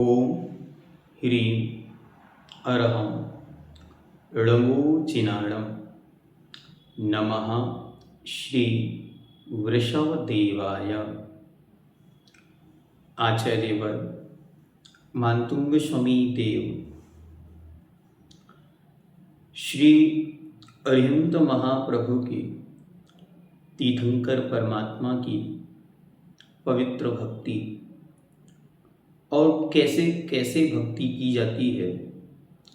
ओम ह्रीं अरहं ळङोचिनाणं नमः श्री वृषभदेवाय। आचार्यवर मातुंग स्वामी देव श्री अरिहंत महाप्रभु की तीर्थंकर परमात्मा की पवित्र भक्ति और कैसे कैसे भक्ति की जाती है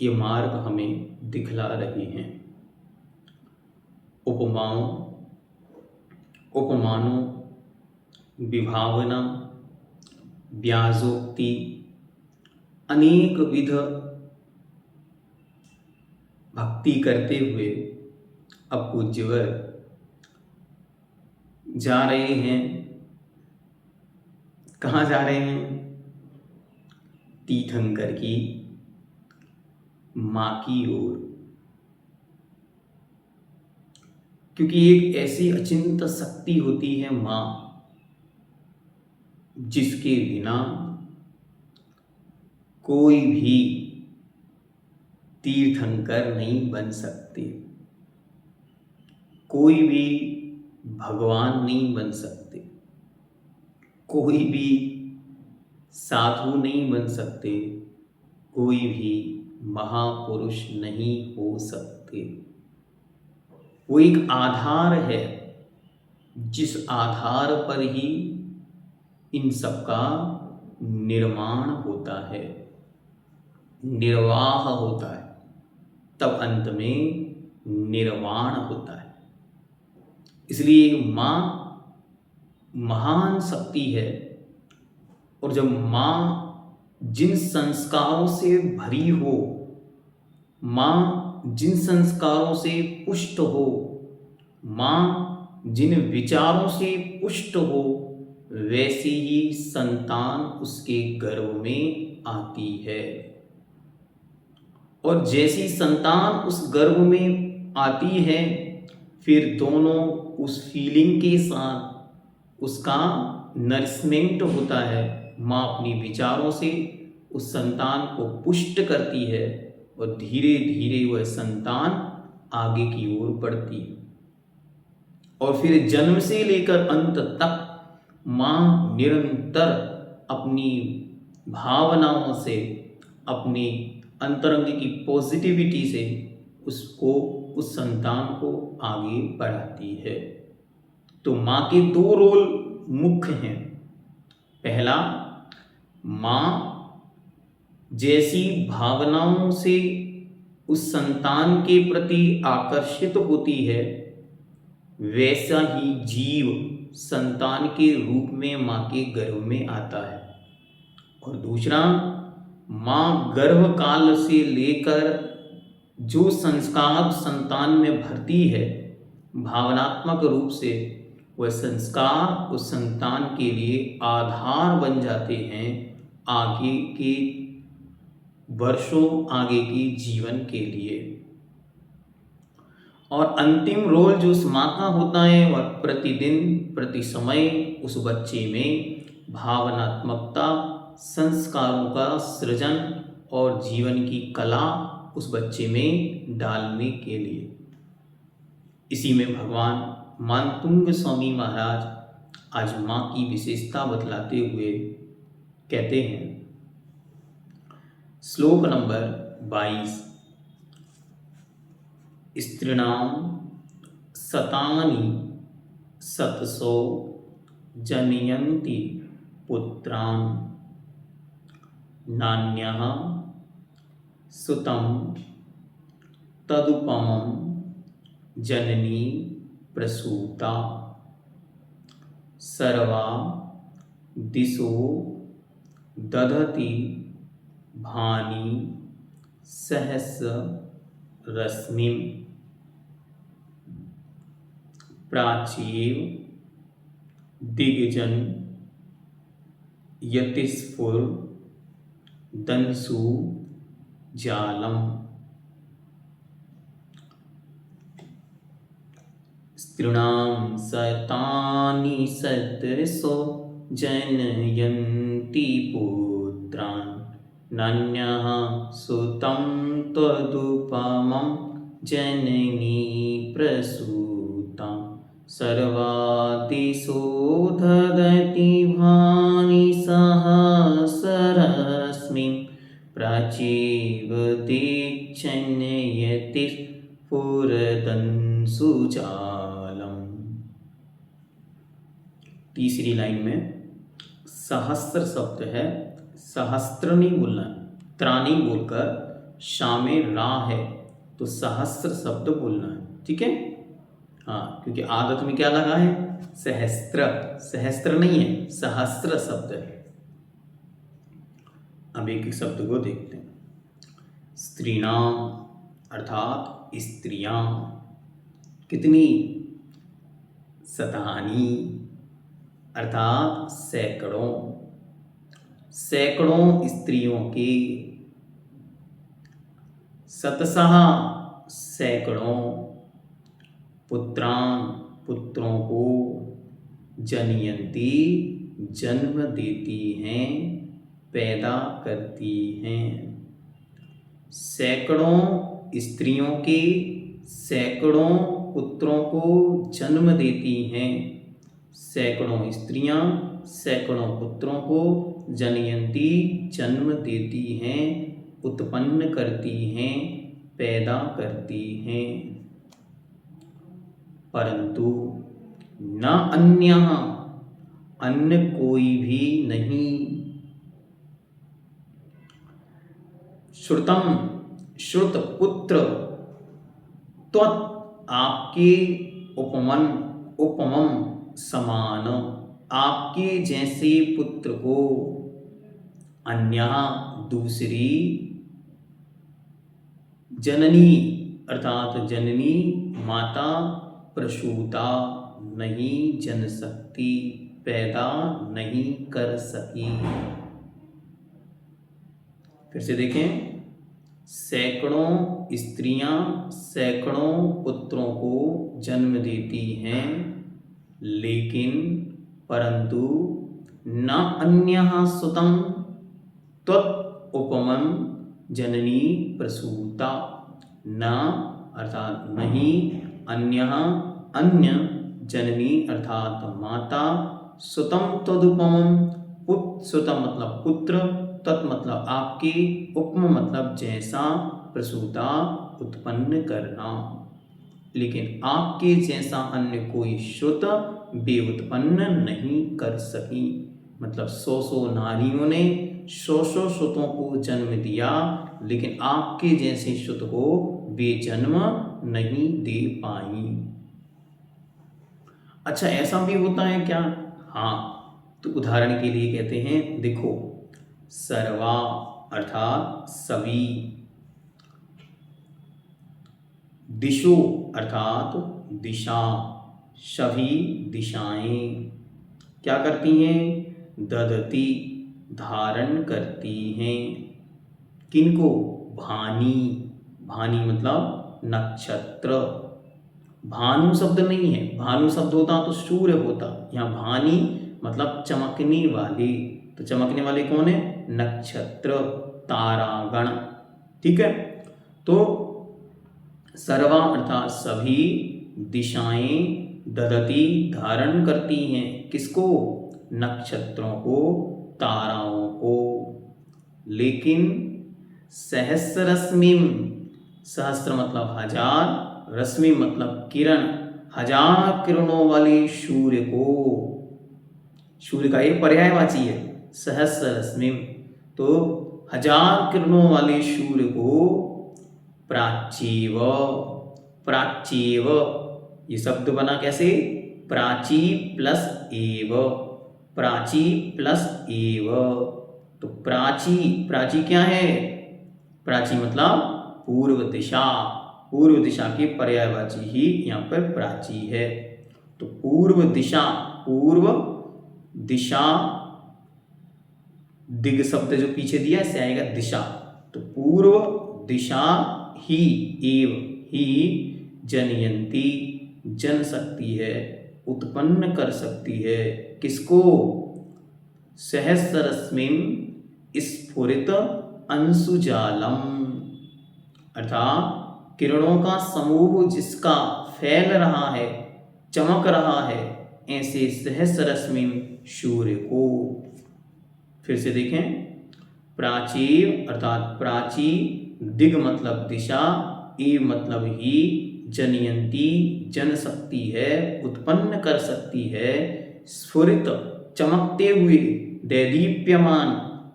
ये मार्ग हमें दिखला रहे हैं। उपमाओं, उपमानों, विभावना, व्याजोक्ति, अनेक विध भक्ति करते हुए अब पूज्यवर जा रहे हैं। कहाँ जा रहे हैं? तीर्थंकर की माँ की ओर, क्योंकि एक ऐसी अचिंत शक्ति होती है माँ, जिसके बिना कोई भी तीर्थंकर नहीं बन सकते, कोई भी भगवान नहीं बन सकते, कोई भी साधु नहीं बन सकते, कोई भी महापुरुष नहीं हो सकते। वो एक आधार है जिस आधार पर ही इन सबका निर्माण होता है, निर्वाह होता है, तब अंत में निर्वाण होता है। इसलिए माँ महान शक्ति है, और जब माँ जिन संस्कारों से भरी हो, माँ जिन संस्कारों से पुष्ट हो, माँ जिन विचारों से पुष्ट हो, वैसी ही संतान उसके गर्भ में आती है। और जैसी संतान उस गर्भ में आती है, फिर दोनों उस फीलिंग के साथ उसका नरिशमेंट होता है। माँ अपनी विचारों से उस संतान को पुष्ट करती है और धीरे धीरे वह संतान आगे की ओर बढ़ती है, और फिर जन्म से लेकर अंत तक माँ निरंतर अपनी भावनाओं से, अपनी अंतरंग की पॉजिटिविटी से उसको, उस संतान को आगे बढ़ाती है। तो माँ के दो रोल मुख्य हैं। पहला, माँ जैसी भावनाओं से उस संतान के प्रति आकर्षित होती है, वैसा ही जीव संतान के रूप में माँ के गर्भ में आता है। और दूसरा, माँ गर्भ काल से लेकर जो संस्कार संतान में भरती है भावनात्मक रूप से, वह संस्कार उस संतान के लिए आधार बन जाते हैं आगे के वर्षों, आगे के जीवन के लिए। और अंतिम रोल जो उस माँ का होता है, वह प्रतिदिन प्रति समय उस बच्चे में भावनात्मकता, संस्कारों का सृजन और जीवन की कला उस बच्चे में डालने के लिए। इसी में भगवान मातुंग स्वामी महाराज आज माँ की विशेषता बतलाते हुए कहते हैं, श्लोक नंबर 22, स्त्रीणां शतानि शतसो जनयन्ति पुत्रान् नान्यः सुतं तदुपमं जननी प्रसूता। सर्वा दिशो दधति भानि सहस्र रश्मिं प्राचीव दिग्जन यतिस्फुर दंसु जालम। स्त्रीणां शतानि शतसो जनयन्ति पुत्रान् नन्यः सुतं त्वदुपमं जननी प्रसूतं सर्वादिशो ददति भानि सहस्ररश्मिं प्राचीव दीक्षण्यति स्फुरदंशुजालम्। तीसरी लाइन में सहस्त्र शब्द है, सहस्त्र नहीं बोलना, त्रा नहीं बोलकर शामे रा है तो सहस्त्र शब्द बोलना है, ठीक है। हाँ, क्योंकि आदत में क्या लगा है, सहस्त्र, सहस्त्र नहीं है, सहस्त्र शब्द है। अब एक एक शब्द को देखते हैं। स्त्रीणाम अर्थात स्त्रियां, कितनी, शतानी अर्थात सैकड़ों, सैकड़ों स्त्रियों के, शतशः सैकड़ों, पुत्रान पुत्रों को, जनयंती जन्म देती हैं, पैदा करती हैं। सैकड़ों स्त्रियों के सैकड़ों पुत्रों को जन्म देती हैं, सैकड़ों स्त्रियां सैकड़ों पुत्रों को जनयंती जन्म देती हैं, उत्पन्न करती हैं, पैदा करती हैं। परंतु न अन्यः, अन्य कोई भी नहीं, श्रुतम श्रुत पुत्र त्वत् आपके, उपमन उपमम समान, आपके जैसे पुत्र को, अन्य दूसरी, जननी अर्थात जननी माता, प्रसूता नहीं जन सकती, पैदा नहीं कर सकी। फिर से देखें, सैकड़ों स्त्रियां सैकड़ों पुत्रों को जन्म देती हैं, लेकिन परंतु न अन्यः सुतं त्वत् उपमं जननी प्रसूता, न अर्थात नहीं, अन्यः अन्य, जननी अर्थात माता, सुतं तदुपमं सुतम मतलब पुत्र, तत् मतलब आपके, उपम मतलब जैसा, प्रसूता उत्पन्न करना, लेकिन आपके जैसा अन्य कोई श्रुत वे उत्पन्न नहीं कर सकी। मतलब 100 नारियों ने 100 श्रुतों को जन्म दिया, लेकिन आपके जैसे श्रुत को वे जन्म नहीं दे पाई। अच्छा, ऐसा भी होता है क्या? हाँ, तो उदाहरण के लिए कहते हैं, देखो, सर्वा अर्थात सभी, दिशो अर्थात दिशा, सभी दिशाएं क्या करती हैं? ददती धारण करती हैं, किनको? भानी, भानी मतलब नक्षत्र, भानु शब्द नहीं है, भानु शब्द होता तो सूर्य होता, यहाँ भानी मतलब चमकने वाले, तो चमकने वाले कौन है? नक्षत्र, तारागण, ठीक है। तो सर्वा अर्थात सभी, दिशाएं ददती धारण करती हैं, किसको? नक्षत्रों को, ताराओं को, लेकिन सहस्ररश्मिं, सहस्त्र मतलब हजार, रश्मि मतलब किरण, हजार किरणों वाले सूर्य को, सूर्य का एक पर्यायवाची है सहस्ररश्मिं, तो हजार किरणों वाले सूर्य को प्राचीव, प्राचीव ये शब्द बना कैसे? प्राची प्लस एव, प्राची प्लस एव, तो प्राची, प्राची क्या है? प्राची मतलब पूर्व दिशा, पूर्व दिशा की पर्यायवाची ही यहाँ पर प्राची है। तो पूर्व दिशा, पूर्व दिशा, दिग शब्द जो पीछे दिया इससे आएगा दिशा, तो पूर्व दिशा ही, एव ही, जनयंती जन सकती है, उत्पन्न कर सकती है, किसको? सहस्ररश्मिं स्फुरित अंशुजालम, अर्थात किरणों का समूह जिसका फैल रहा है, चमक रहा है, ऐसे सहस्रश्मिन सूर्य को। फिर से देखें, प्राचीर अर्थात प्राची, दिग मतलब दिशा, ई मतलब ही, जनयंती जन सकती है, उत्पन्न कर सकती है, स्फुरित चमकते हुए, दैदीप्यमान,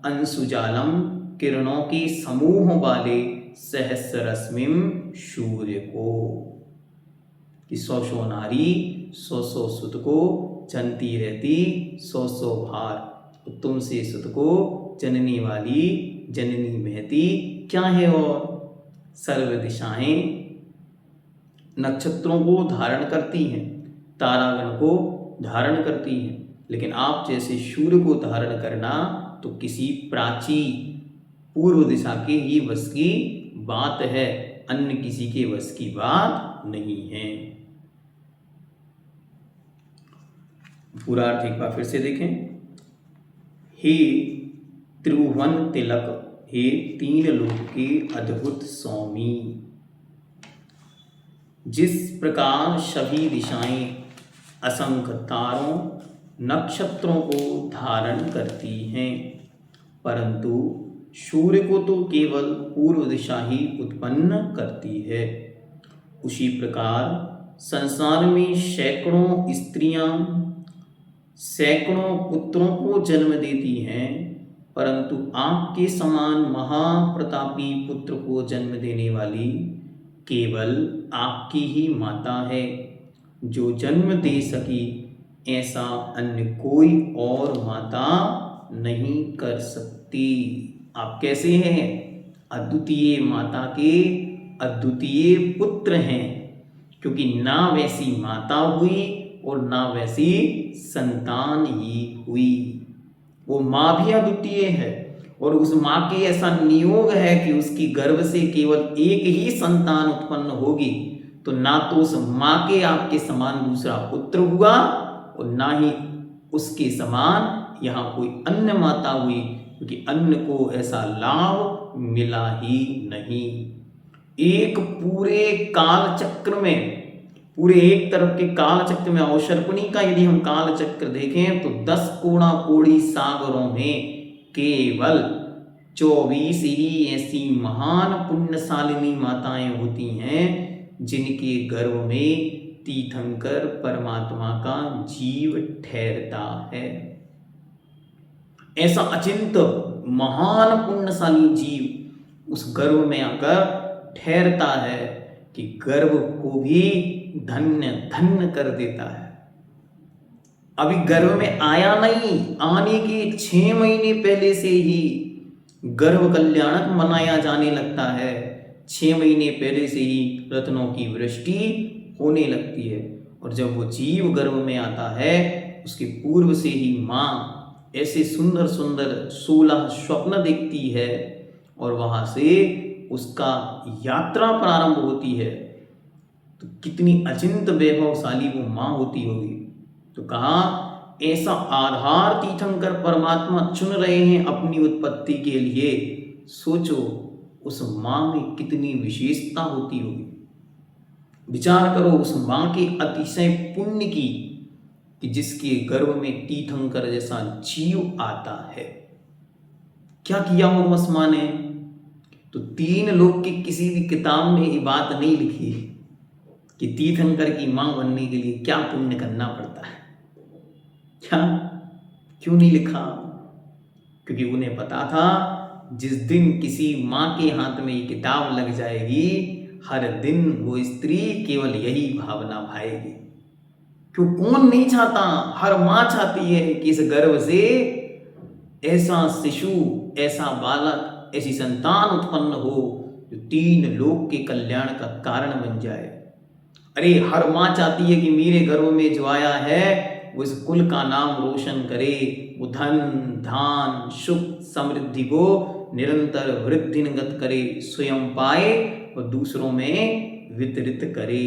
अंशुजालम किरणों के समूह वाले, सहस्रश्मिम सूर्य को। कि सौ सौ नारी सौ सौ सुत को जनती रहती सौ सौ भार, तुमसे सुत को जनने वाली जननी महती क्या है। और सर्व दिशाएं नक्षत्रों को धारण करती हैं, तारागण को धारण करती हैं, लेकिन आप जैसे सूर्य को धारण करना तो किसी प्राची पूर्व दिशा के ही वश की बात है, अन्य किसी के वश की बात नहीं है। पूरा अर्थ एक बार फिर से देखें। हे त्रिभुवन तिलक, हे तीन लोक के अद्भुत स्वामी, जिस प्रकार सभी दिशाएं असंख्य तारों नक्षत्रों को धारण करती हैं, परंतु सूर्य को तो केवल पूर्व दिशा ही उत्पन्न करती है, उसी प्रकार संसार में सैकड़ों स्त्रियां सैकड़ों पुत्रों को जन्म देती हैं, परंतु आपके समान महाप्रतापी पुत्र को जन्म देने वाली केवल आपकी ही माता है, जो जन्म दे सकी ऐसा अन्य कोई और माता नहीं कर सकती। आप कैसे हैं? अद्वितीय माता के अद्वितीय पुत्र हैं, क्योंकि ना वैसी माता हुई और ना वैसी संतान ही हुई। वो माँ भी अद्वितीय है और उस माँ के ऐसा नियोग है कि उसकी गर्भ से केवल एक ही संतान उत्पन्न होगी, तो ना तो उस माँ के आपके समान दूसरा पुत्र हुआ और ना ही उसके समान यहाँ कोई अन्य माता हुई, क्योंकि अन्य को ऐसा लाभ मिला ही नहीं। एक पूरे काल चक्र में, पूरे एक तरफ के काल चक्र में अवसर्पणी का यदि हम काल चक्र देखें तो 10 कोणा कोड़ी सागरों में केवल 24 ही ऐसी महान पुण्यशालिनी माताएं होती हैं जिनके गर्भ में तीर्थंकर परमात्मा का जीव ठहरता है। ऐसा अचिंत महान पुण्यशाली जीव उस गर्भ में आकर ठहरता है कि गर्भ को भी धन्य धन्य कर देता है। अभी गर्भ में आया नहीं, आने के 6 महीने पहले से ही गर्भ कल्याणक मनाया जाने लगता है। 6 महीने पहले से ही रत्नों की वृष्टि होने लगती है, और जब वो जीव गर्भ में आता है उसके पूर्व से ही माँ ऐसे सुंदर सुंदर 16 स्वप्न देखती है और वहां से उसका यात्रा प्रारंभ होती है। तो कितनी अचिंत वैभवशाली वो माँ होती होगी। तो कहा ऐसा आधार तीर्थंकर परमात्मा चुन रहे हैं अपनी उत्पत्ति के लिए, सोचो उस माँ में कितनी विशेषता होती होगी। विचार करो उस माँ के अतिशय पुण्य की कि जिसके गर्भ में तीर्थंकर जैसा जीव आता है। क्या किया होगा उस माँ ने? तो 3 लोक की किसी भी किताब में ये बात नहीं लिखी है कि तीर्थंकर की माँ बनने के लिए क्या पुण्य करना पड़ता है। क्या क्यों नहीं लिखा? क्योंकि उन्हें पता था जिस दिन किसी माँ के हाथ में ये किताब लग जाएगी, हर दिन वो स्त्री केवल यही भावना भाएगी। क्यों? कौन नहीं चाहता? हर माँ चाहती है कि इस गर्भ से ऐसा शिशु, ऐसा बालक, ऐसी संतान उत्पन्न हो जो 3 लोक के कल्याण का कारण बन जाए। अरे हर माँ चाहती है कि मेरे गर्भ में जो आया है वो इस कुल का नाम रोशन करे, वो धन धान सुख समृद्धि को निरंतर वृद्धिंगत करे, स्वयं पाए और दूसरों में वितरित करे।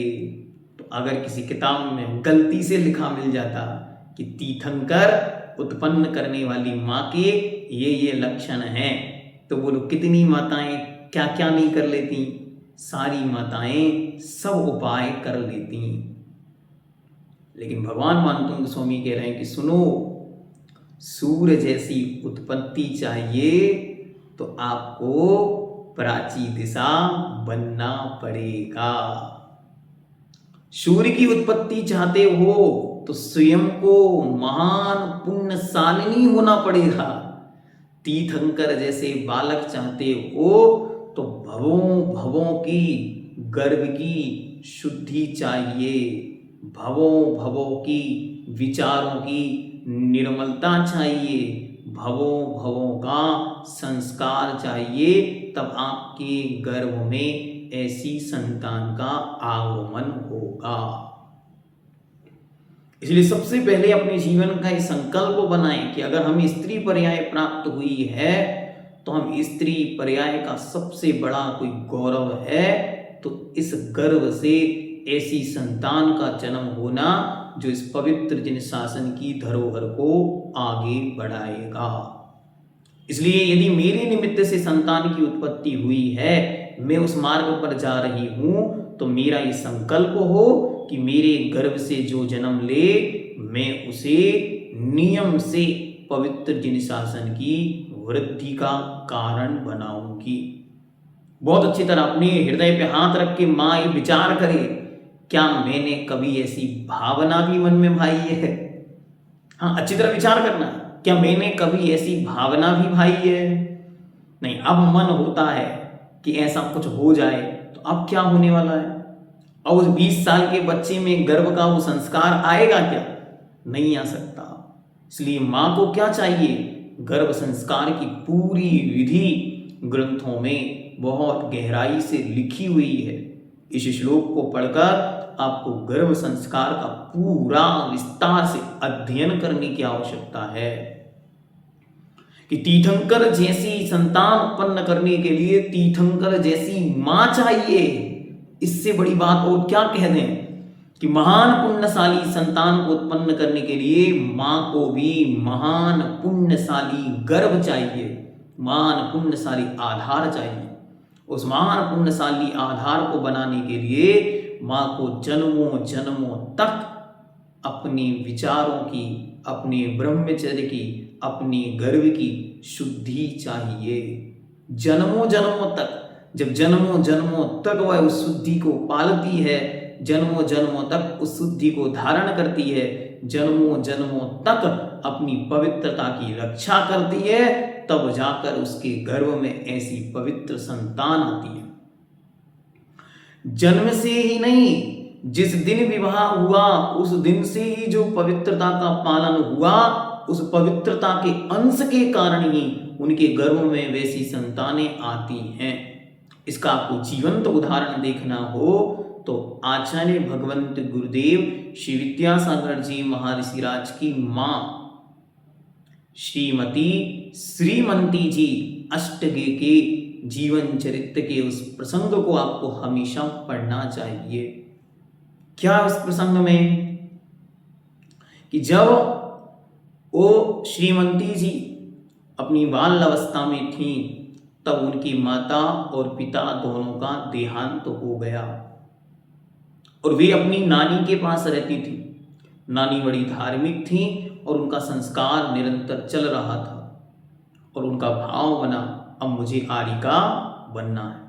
तो अगर किसी किताब में गलती से लिखा मिल जाता कि तीर्थंकर उत्पन्न करने वाली माँ के ये लक्षण हैं, तो बोलो कितनी माताएं क्या क्या नहीं कर लेती, सारी माताएं सब उपाय कर लेती। लेकिन भगवान मानतों गोस्वामी कह रहे हैं कि सुनो, सूर्य जैसी उत्पत्ति चाहिए तो आपको प्राची दिशा बनना पड़ेगा। सूर्य की उत्पत्ति चाहते हो तो स्वयं को महान पुण्यशालिनी होना पड़ेगा। तीर्थंकर जैसे बालक चाहते हो तो भवों भवों की गर्भ की शुद्धि चाहिए, भवों भवों की विचारों की निर्मलता चाहिए, भवों भवों का संस्कार चाहिए, तब आपके गर्भ में ऐसी संतान का आगमन होगा। इसलिए सबसे पहले अपने जीवन का ये संकल्प बनाएं कि अगर हमें स्त्री पर्याय प्राप्त हुई है तो हम स्त्री पर्याय का सबसे बड़ा कोई गौरव है तो इस गर्भ से ऐसी संतान का जन्म होना जो इस पवित्र जिन शासन की धरोहर को आगे बढ़ाएगा। इसलिए यदि मेरे निमित्त से संतान की उत्पत्ति हुई है, मैं उस मार्ग पर जा रही हूं, तो मेरा ये संकल्प हो कि मेरे गर्भ से जो जन्म ले मैं उसे नियम से पवित्र जिन शासन की वृद्धि का कारण बनाऊंगी। बहुत अच्छी तरह अपने हृदय पे हाथ रख के मां ये विचार करे, क्या मैंने कभी ऐसी भावना भी मन में भाई है? हाँ, अच्छी तरह विचार करना, क्या मैंने कभी ऐसी भावना भी भाई है? नहीं, अब मन होता है कि ऐसा कुछ हो जाए तो अब क्या होने वाला है? और उस 20 साल के बच्चे में गर्भ का वो संस्कार आएगा क्या? नहीं आ सकता। इसलिए मां को क्या चाहिए? गर्भ संस्कार की पूरी विधि ग्रंथों में बहुत गहराई से लिखी हुई है। इस श्लोक को पढ़कर आपको गर्भ संस्कार का पूरा विस्तार से अध्ययन करने की आवश्यकता है कि तीर्थंकर जैसी संतान उत्पन्न करने के लिए तीर्थंकर जैसी मां चाहिए। इससे बड़ी बात और क्या कह दें कि महान पुण्यशाली संतान को उत्पन्न करने के लिए मां को भी महान पुण्यशाली गर्भ चाहिए, महान पुण्यशाली आधार चाहिए। उस महान पुण्यशाली आधार को बनाने के लिए मां को जन्मों जन्मों तक अपने विचारों की, अपने ब्रह्मचर्य की, अपने गर्भ की शुद्धि चाहिए। जन्मों जन्मों तक, जब जन्मों जन्मों तक वह उस शुद्धि को पालती है, जन्मों जन्मों तक उस शुद्धि को धारण करती है, जन्मों जन्मों तक अपनी पवित्रता की रक्षा करती है, तब जाकर उसके गर्भ में ऐसी पवित्र संतान आती है। जन्म से ही नहीं, जिस दिन विवाह हुआ उस दिन से ही जो पवित्रता का पालन हुआ, उस पवित्रता के अंश के कारण ही उनके गर्भ में वैसी संतानें आती हैं। इसका आपको जीवंत उदाहरण देखना हो तो आचार्य भगवंत गुरुदेव श्री विद्यासागर जी महर्षिराज की मां श्रीमती श्रीमंती जी अष्टगे के जीवन चरित्र के उस प्रसंग को आपको हमेशा पढ़ना चाहिए। क्या उस प्रसंग में कि जब वो श्रीमंती जी अपनी बाल अवस्था में थी तब उनकी माता और पिता दोनों का देहांत हो गया और वे अपनी नानी के पास रहती थी। नानी बड़ी धार्मिक थी और उनका संस्कार निरंतर चल रहा था और उनका भाव बना, अब मुझे आरिका बनना है,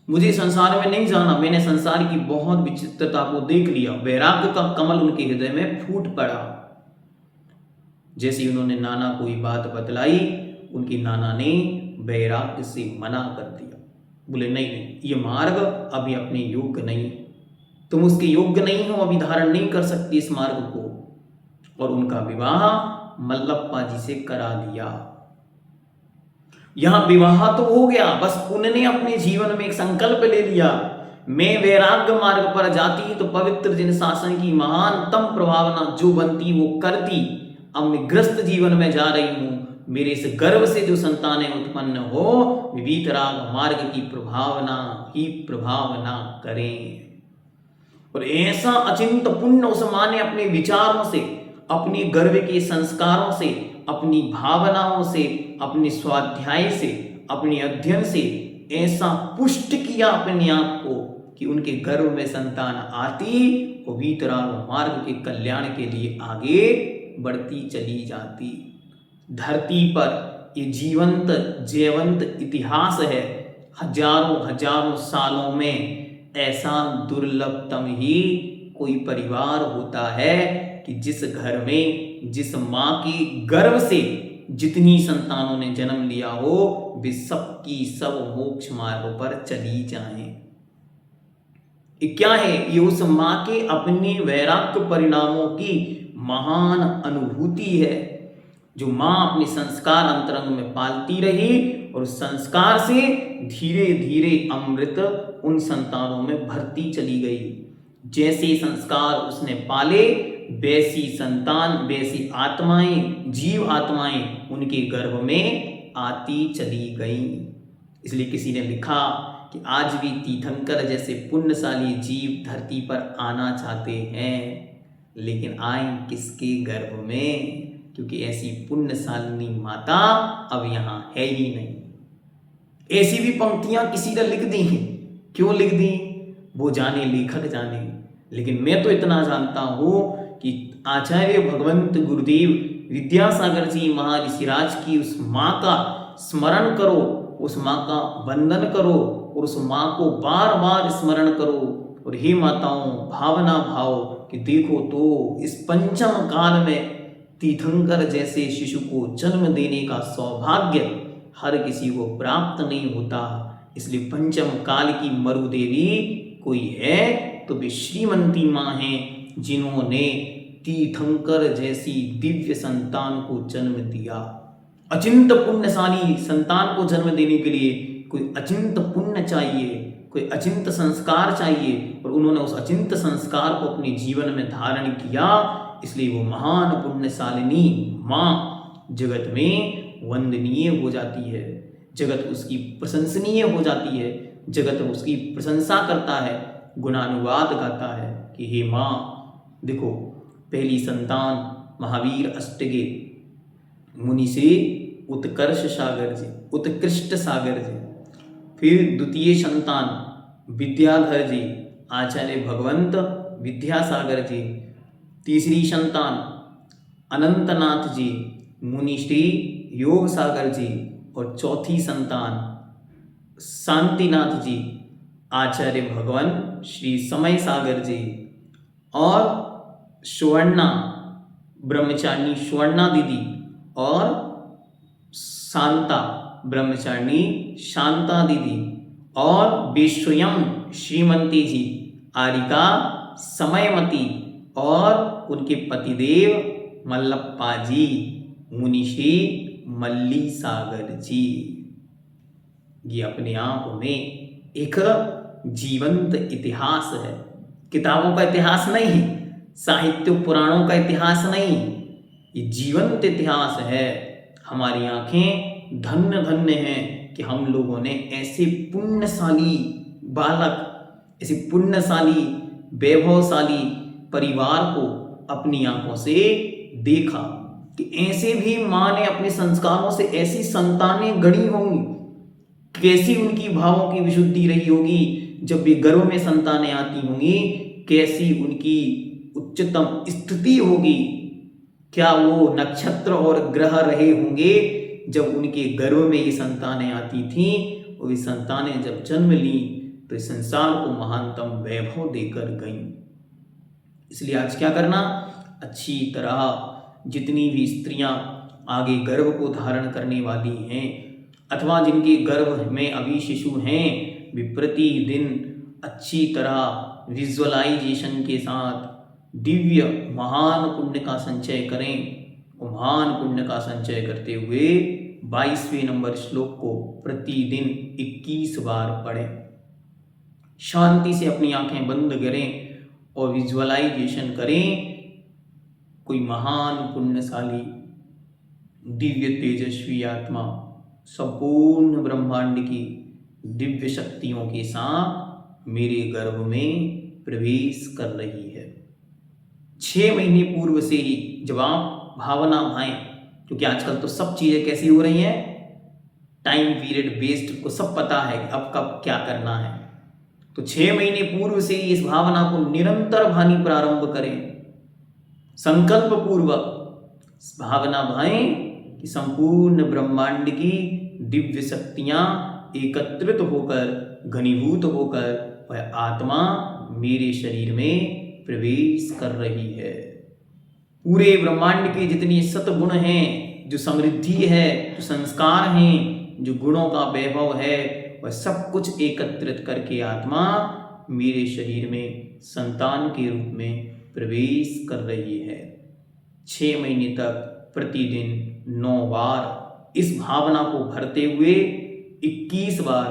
मुझे संसार में नहीं जाना। मैंने संसार की बहुत विचित्रता को देख लिया। वैराग्य का कमल उनके हृदय में फूट पड़ा। जैसे उन्होंने नाना को ये बात बतलाई, उनकी नाना ने वैराग्य से मना कर दिया। बोले नहीं नहीं, ये मार्ग अभी अपने योग्य नहीं, तुम उसके योग्य नहीं हो, अभी धारण नहीं कर सकती इस मार्ग को। और उनका विवाह मल्लप्पा जी से करा दिया। यहां विवाह तो हो गया, बस उन्होंने अपने जीवन में एक संकल्प ले लिया, मैं वैराग्य मार्ग पर जाती तो पवित्र जिन शासन की महानतम प्रभावना जो बनती वो करती। अब मैं ग्रस्त जीवन में जा रही हूं, मेरे इस गर्भ से जो संतानें उत्पन्न हो विवीतराग मार्ग की प्रभावना ही प्रभावना करें। और ऐसा अचिंत पुण्य उस मां ने अपने विचारों से, अपने गर्भ के संस्कारों से, अपनी भावनाओं से, अपने स्वाध्याय से, अपने अध्ययन से ऐसा पुष्ट किया अपने आप को कि उनके गर्भ में संतान आती वो वीतराग मार्ग के कल्याण के लिए आगे बढ़ती चली जाती। धरती पर ये जीवंत जयवंत इतिहास है। हजारों हजारों सालों में ऐसा दुर्लभतम ही कोई परिवार होता है कि जिस घर में जिस माँ के गर्भ से जितनी संतानों ने जन्म लिया हो वे सब की सब मोक्ष मार्ग पर चली जाएं। ये क्या है? ये उस माँ के अपने वैराग्य परिणामों की महान अनुभूति है जो माँ अपने संस्कार अंतरंग में पालती रही और उस संस्कार से धीरे धीरे अमृत उन संतानों में भरती चली गई। जैसे संस्कार उसने पाले वैसी संतान वैसी आत्माएं जीव आत्माएं उनके गर्भ में आती चली गई। इसलिए किसी ने लिखा कि आज भी तीर्थंकर जैसे पुण्यशाली जीव धरती पर आना चाहते हैं, लेकिन आए किसके गर्भ में? क्योंकि ऐसी पुण्यशालिनी माता अब यहाँ है ही नहीं। ऐसी भी पंक्तियां किसी ने लिख दी हैं। क्यों लिख दी वो जाने, लेखक जाने। लेकिन मैं तो इतना जानता हूं कि आचार्य भगवंत गुरुदेव विद्यासागर जी महाऋषिराज की उस माँ का स्मरण करो, उस माँ का वंदन करो और उस माँ को बार बार स्मरण करो। और हे माताओं, भावना भाव कि देखो तो इस पंचम काल में तीर्थंकर जैसे शिशु को जन्म देने का सौभाग्य हर किसी को प्राप्त नहीं होता। इसलिए पंचम काल की मरु देवी कोई है तो वे श्रीमंती माँ हैं जिन्होंने तीर्थंकर जैसी दिव्य संतान को जन्म दिया। अचिंत पुण्यशाली संतान को जन्म देने के लिए कोई अचिंत पुण्य चाहिए, कोई अचिंत संस्कार चाहिए और उन्होंने उस अचिंत संस्कार को अपने जीवन में धारण किया। इसलिए वो महान पुण्यशालिनी माँ जगत में वंदनीय हो जाती है, जगत उसकी प्रशंसनीय हो जाती है, जगत उसकी प्रशंसा करता है, गुणानुवाद गाता है कि हे माँ देखो पहली संतान महावीर अष्टगे मुनि से उत्कृष्ट सागर जी, फिर द्वितीय संतान विद्याधर जी आचार्य भगवंत विद्यासागर जी, तीसरी संतान अनंतनाथ जी मुनि श्री योग सागर जी और चौथी संतान शांतिनाथ जी आचार्य भगवान श्री समय सागर जी और स्वर्णा ब्रह्मचारिणी स्वर्णा दीदी और शांता ब्रह्मचारिणी शांता दीदी और विश्वयम श्रीमती जी आरिका समयमती और उनके पतिदेव मल्लप्पा जी मुनिश्री मल्ली सागर जी। ये अपने आप में एक जीवंत इतिहास है, किताबों का इतिहास नहीं है, साहित्य पुराणों का इतिहास नहीं, ये जीवंत इतिहास है। हमारी आंखें धन्य धन्य हैं कि हम लोगों ने ऐसे पुण्यशाली बालक, ऐसे पुण्यशाली वैभवशाली परिवार को अपनी आंखों से देखा कि ऐसे भी माँ ने अपने संस्कारों से ऐसी संतानें गढ़ी होंगी, कैसी उनकी भावों की विशुद्धि रही होगी जब वे गर्भ में संतानें आती होंगी, कैसी उनकी उच्चतम स्थिति होगी, क्या वो नक्षत्र और ग्रह रहे होंगे जब उनके गर्भ में ये संतानें आती थीं और ये संतानें जब जन्म ली तो इस संसार को महानतम वैभव देकर गईं। इसलिए आज क्या करना, अच्छी तरह जितनी भी स्त्रियां आगे गर्भ को धारण करने वाली हैं अथवा जिनके गर्भ में अभी शिशु हैं, वे प्रतिदिन अच्छी तरह विजुअलाइजेशन के साथ दिव्य महान पुण्य का संचय करें और महान पुण्य का संचय करते हुए 22वें नंबर श्लोक को प्रतिदिन 21 बार पढ़ें। शांति से अपनी आंखें बंद करें और विजुअलाइजेशन करें कोई महान पुण्यशाली दिव्य तेजस्वी आत्मा संपूर्ण ब्रह्मांड की दिव्य शक्तियों के साथ मेरे गर्भ में प्रवेश कर रही है। 6 महीने पूर्व से ही जब आप भावना भाएं, क्योंकि आजकल तो सब चीजें कैसी हो रही हैं, टाइम पीरियड बेस्ड को सब पता है कि अब कब क्या करना है। तो 6 महीने पूर्व से ही इस भावना को निरंतर भानी प्रारंभ करें, संकल्प पूर्वक भावना भाएं कि संपूर्ण ब्रह्मांड की दिव्य शक्तियां एकत्रित होकर घनीभूत होकर वह आत्मा मेरे शरीर में प्रवेश कर रही है। पूरे ब्रह्मांड के जितने सतगुण हैं, जो समृद्धि है, जो संस्कार हैं, जो गुणों का वैभव है, वह सब कुछ एकत्रित करके आत्मा मेरे शरीर में संतान के रूप में प्रवेश कर रही है। 6 महीने तक प्रतिदिन 9 बार इस भावना को भरते हुए 21 बार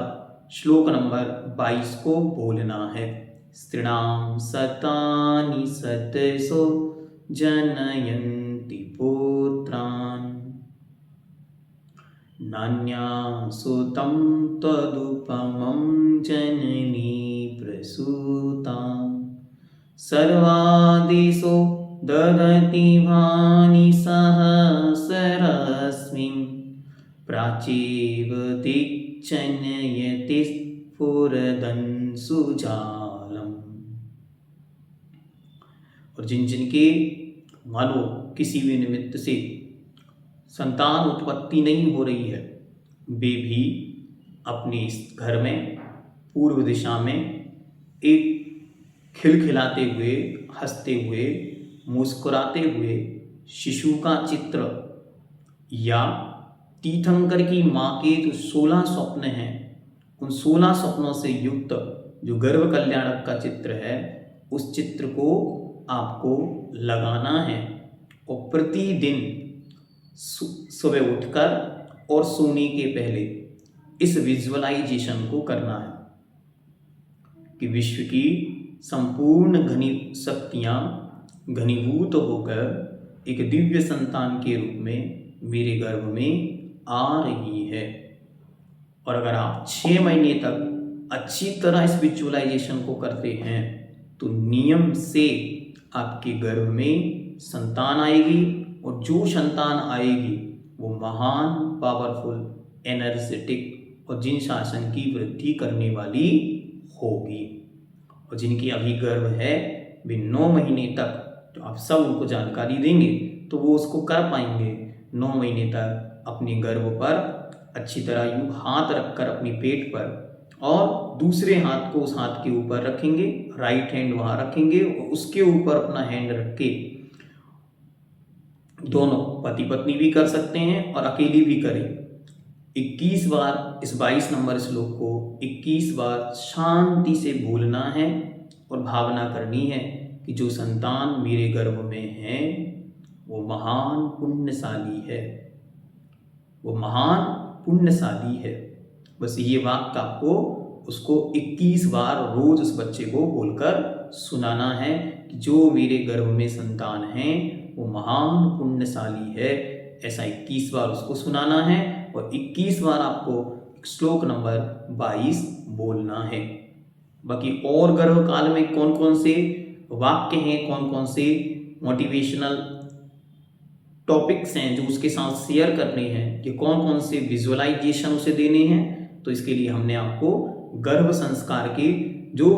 श्लोक नंबर 22 को बोलना है। स्त्रीणाम सतानि सतसो जनयन्ति पुत्रान् नान्यासुतं तदुपमं जननी प्रसूतां सर्वादिशो ददति भानि सहस्रस्मिं प्राचीव दीक्षन्यति स्फुरदंसुजालम्। और जिन जिनके मानो किसी भी निमित्त से संतान उत्पत्ति नहीं हो रही है, वे भी अपने इस घर में पूर्व दिशा में एक खिलखिलाते हुए, हंसते हुए, मुस्कुराते हुए शिशु का चित्र या तीर्थंकर की माँ के जो 16 स्वप्न हैं, उन 16 स्वप्नों से युक्त जो गर्भ कल्याणक का चित्र है, उस चित्र को आपको लगाना है और प्रतिदिन सुबह उठकर और सोने के पहले इस विजुअलाइजेशन को करना है कि विश्व की संपूर्ण घनी शक्तियाँ घनीभूत होकर एक दिव्य संतान के रूप में मेरे गर्भ में आ रही है। और अगर आप 6 महीने तक अच्छी तरह इस विजुअलाइजेशन को करते हैं तो नियम से आपके गर्भ में संतान आएगी और जो संतान आएगी वो महान, पावरफुल, एनर्जेटिक और जिन शासन की वृद्धि करने वाली होगी। और जिनकी अभी गर्भ है वे 9 महीने तक, तो आप सब उनको जानकारी देंगे तो वो उसको कर पाएंगे। 9 महीने तक अपने गर्भ पर अच्छी तरह यूँ हाथ रखकर अपने पेट पर और दूसरे हाथ को उस हाथ के ऊपर रखेंगे, राइट हैंड वहाँ रखेंगे और उसके ऊपर अपना हैंड रख के दोनों पति पत्नी भी कर सकते हैं और अकेली भी करें। 21 बार इस 22 नंबर श्लोक को 21 बार शांति से बोलना है और भावना करनी है कि जो संतान मेरे गर्भ में है वो महान पुण्यशाली है, वो महान पुण्यशाली है। बस ये वाक्य आपको उसको 21 बार रोज उस बच्चे को बोलकर सुनाना है कि जो मेरे गर्भ में संतान है वो महान पुण्यशाली है। ऐसा 21 बार उसको सुनाना है और 21 बार आपको श्लोक नंबर 22 बोलना है। बाकी और गर्भ काल में कौन कौन से वाक्य हैं, कौन कौन से मोटिवेशनल टॉपिक्स हैं जो उसके साथ शेयर करने हैं, कि कौन कौन से विजुअलाइजेशन उसे देने हैं, तो इसके लिए हमने आपको गर्भ संस्कार के जो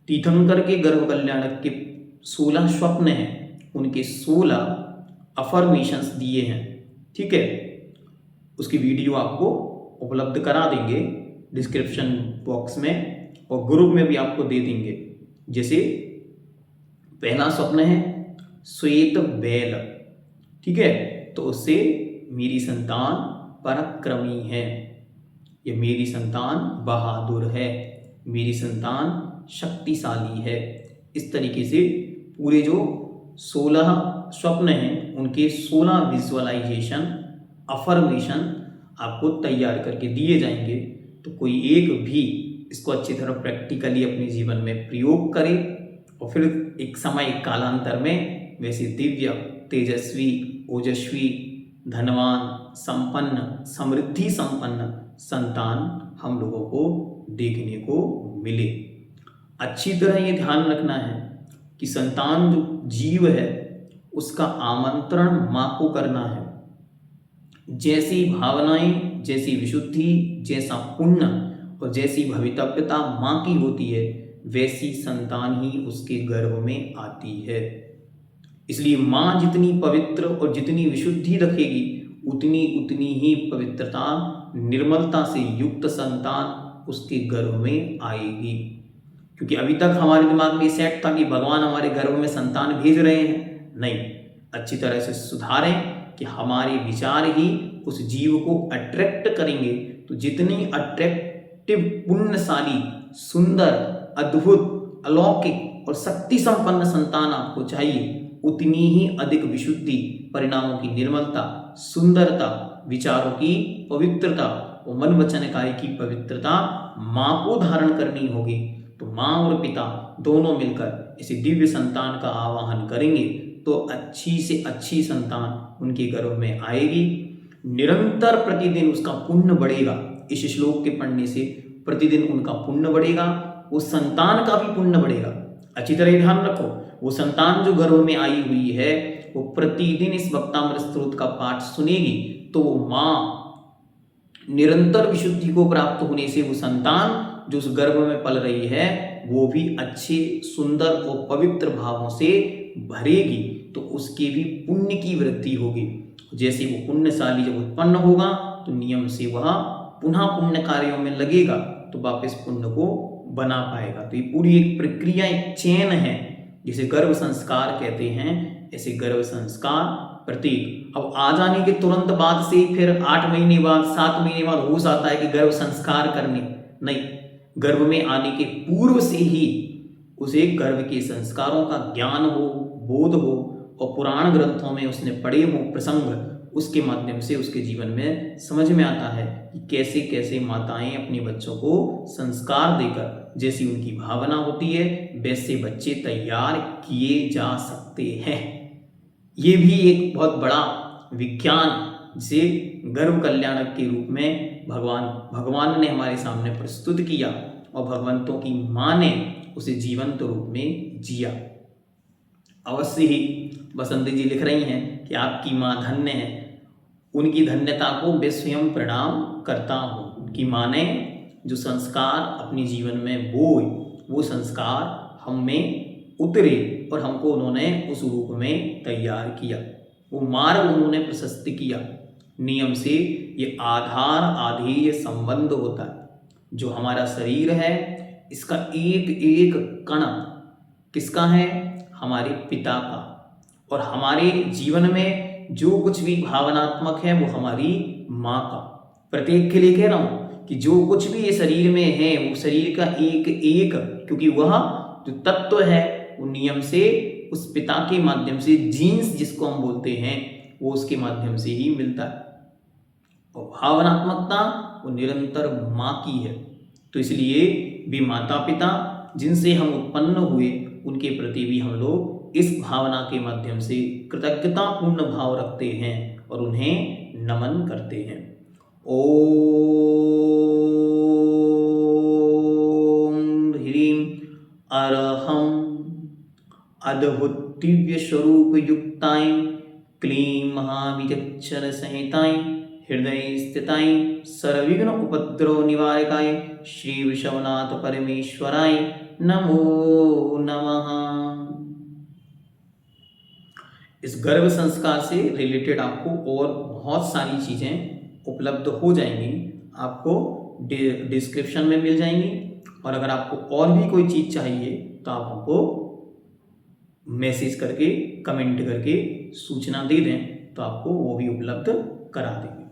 तीर्थंकर के गर्भ कल्याणक के 16 स्वप्न हैं उनके 16 अफर्मेशंस दिए हैं। ठीक है, उसकी वीडियो आपको उपलब्ध करा देंगे डिस्क्रिप्शन बॉक्स में और ग्रुप में भी आपको दे देंगे। जैसे पहला स्वप्न है श्वेत बैल, ठीक है, तो उससे मेरी संतान पराक्रमी है, ये मेरी संतान बहादुर है, मेरी संतान शक्तिशाली है। इस तरीके से पूरे जो 16 स्वप्न हैं उनके 16 विजुअलाइजेशन, अफर्मेशन आपको तैयार करके दिए जाएंगे। तो कोई एक भी इसको अच्छी तरह प्रैक्टिकली अपने जीवन में प्रयोग करे और फिर एक समय, एक कालांतर में वैसे दिव्य, तेजस्वी, ओजस्वी, धनवान, संपन्न, समृद्धि संपन्न संतान हम लोगों को देखने को मिले। अच्छी तरह ये ध्यान रखना है कि संतान जो जीव है उसका आमंत्रण माँ को करना है। जैसी भावनाएं जैसी विशुद्धि, जैसा पुण्य और जैसी भवितव्यता माँ की होती है, वैसी संतान ही उसके गर्भ में आती है। इसलिए माँ जितनी पवित्र और जितनी विशुद्धि रखेगी, उतनी उतनी ही पवित्रता, निर्मलता से युक्त संतान उसके गर्भ में आएगी। क्योंकि अभी तक हमारे दिमाग में सेट था कि भगवान हमारे गर्भ में संतान भेज रहे हैं। नहीं, अच्छी तरह से सुधारें कि हमारे विचार ही उस जीव को अट्रैक्ट करेंगे। तो जितनी अट्रैक्टिव, पुण्यशाली, सुंदर, अद्भुत, अलौकिक और शक्ति संपन्न संतान आपको चाहिए, उतनी ही अधिक विशुद्धि, परिणामों की निर्मलता, सुंदरता, विचारों की पवित्रता और मन वचन काय की पवित्रता माँ को धारण करनी होगी। तो माँ और पिता दोनों मिलकर इस दिव्य संतान का आवाहन करेंगे तो अच्छी से अच्छी संतान उनके गर्भ में आएगी। निरंतर प्रतिदिन उसका पुण्य बढ़ेगा। इस श्लोक के पढ़ने से प्रतिदिन उनका पुण्य बढ़ेगा, उस संतान का भी पुण्य बढ़ेगा। अच्छी तरह ध्यान रखो, वो संतान जो गर्भ में आई हुई है वो प्रतिदिन इस भक्तामृत स्तोत्र का पाठ सुनेगी, तो वो माँ निरंतर विशुद्धि को प्राप्त होने से वो संतान जो उस गर्भ में पल रही है वो भी अच्छे, सुंदर और पवित्र भावों से भरेगी, तो उसके भी पुण्य की वृद्धि होगी। जैसे वो पुण्यशाली जब उत्पन्न होगा तो नियम से वह पुनः पुण्य कार्यों में लगेगा, तो वापस पुण्य को बना पाएगा। तो ये पूरी एक प्रक्रिया, एक चेन है, जिसे गर्भ संस्कार कहते हैं। ऐसे गर्भ संस्कार प्रतीक अब आ जाने के तुरंत बाद से फिर 8 महीने बाद, 7 महीने बाद होश आता है कि गर्भ संस्कार करने, नहीं, गर्भ में आने के पूर्व से ही उसे गर्भ के संस्कारों का ज्ञान हो, बोध हो और पुराण ग्रंथों में उसने पढ़े हो प्रसंग, उसके माध्यम से उसके जीवन में समझ में आता है कि कैसे कैसे माताएं अपने बच्चों को संस्कार देकर, जैसी उनकी भावना होती है वैसे बच्चे तैयार किए जा सकते हैं। ये भी एक बहुत बड़ा विज्ञान जिसे गर्भ कल्याणक के रूप में भगवान ने हमारे सामने प्रस्तुत किया और भगवंतों की माँ ने उसे जीवंत रूप में जिया। अवश्य ही बसंत जी लिख रही हैं कि आपकी माँ धन्य है, उनकी धन्यता को मैं स्वयं प्रणाम करता हूँ। उनकी माँ ने जो संस्कार अपने जीवन में बोए, वो संस्कार हम में उतरे और हमको उन्होंने उस रूप में तैयार किया, वो मार्ग उन्होंने प्रशस्त किया। नियम से ये आधार आधेय संबंध होता है। जो हमारा शरीर है, इसका एक एक कण किसका है? हमारे पिता का। और हमारे जीवन में जो कुछ भी भावनात्मक है वो हमारी माँ का। प्रत्येक के लिए कह रहा हूँ कि जो कुछ भी ये शरीर में है वो शरीर का एक एक, क्योंकि वह जो तत्व है वो नियम से उस पिता के माध्यम से, जीन्स जिसको हम बोलते हैं, वो उसके माध्यम से ही मिलता है। और भावनात्मकता वो निरंतर माँ की है। तो इसलिए भी माता पिता जिनसे हम उत्पन्न हुए उनके प्रति भी हम लोग इस भावना के माध्यम से कृतज्ञतापूर्ण भाव रखते हैं और उन्हें नमन करते हैं। ओम ह्रीं अरहं अद्भुत दिव्य स्वरूप युक्ताय क्लीं महाविचक्षण संहिताय हृदय स्थिताय सर्वविघ्न उपद्रव निवारकाय श्री विश्वनाथ परमेश्वराय नमो नमः। इस गर्भ संस्कार से रिलेटेड आपको और बहुत सारी चीज़ें उपलब्ध हो जाएंगी, आपको डिस्क्रिप्शन में मिल जाएंगी। और अगर आपको और भी कोई चीज़ चाहिए तो आप हमको मैसेज करके, कमेंट करके सूचना दे दें, तो आपको वो भी उपलब्ध करा देंगे।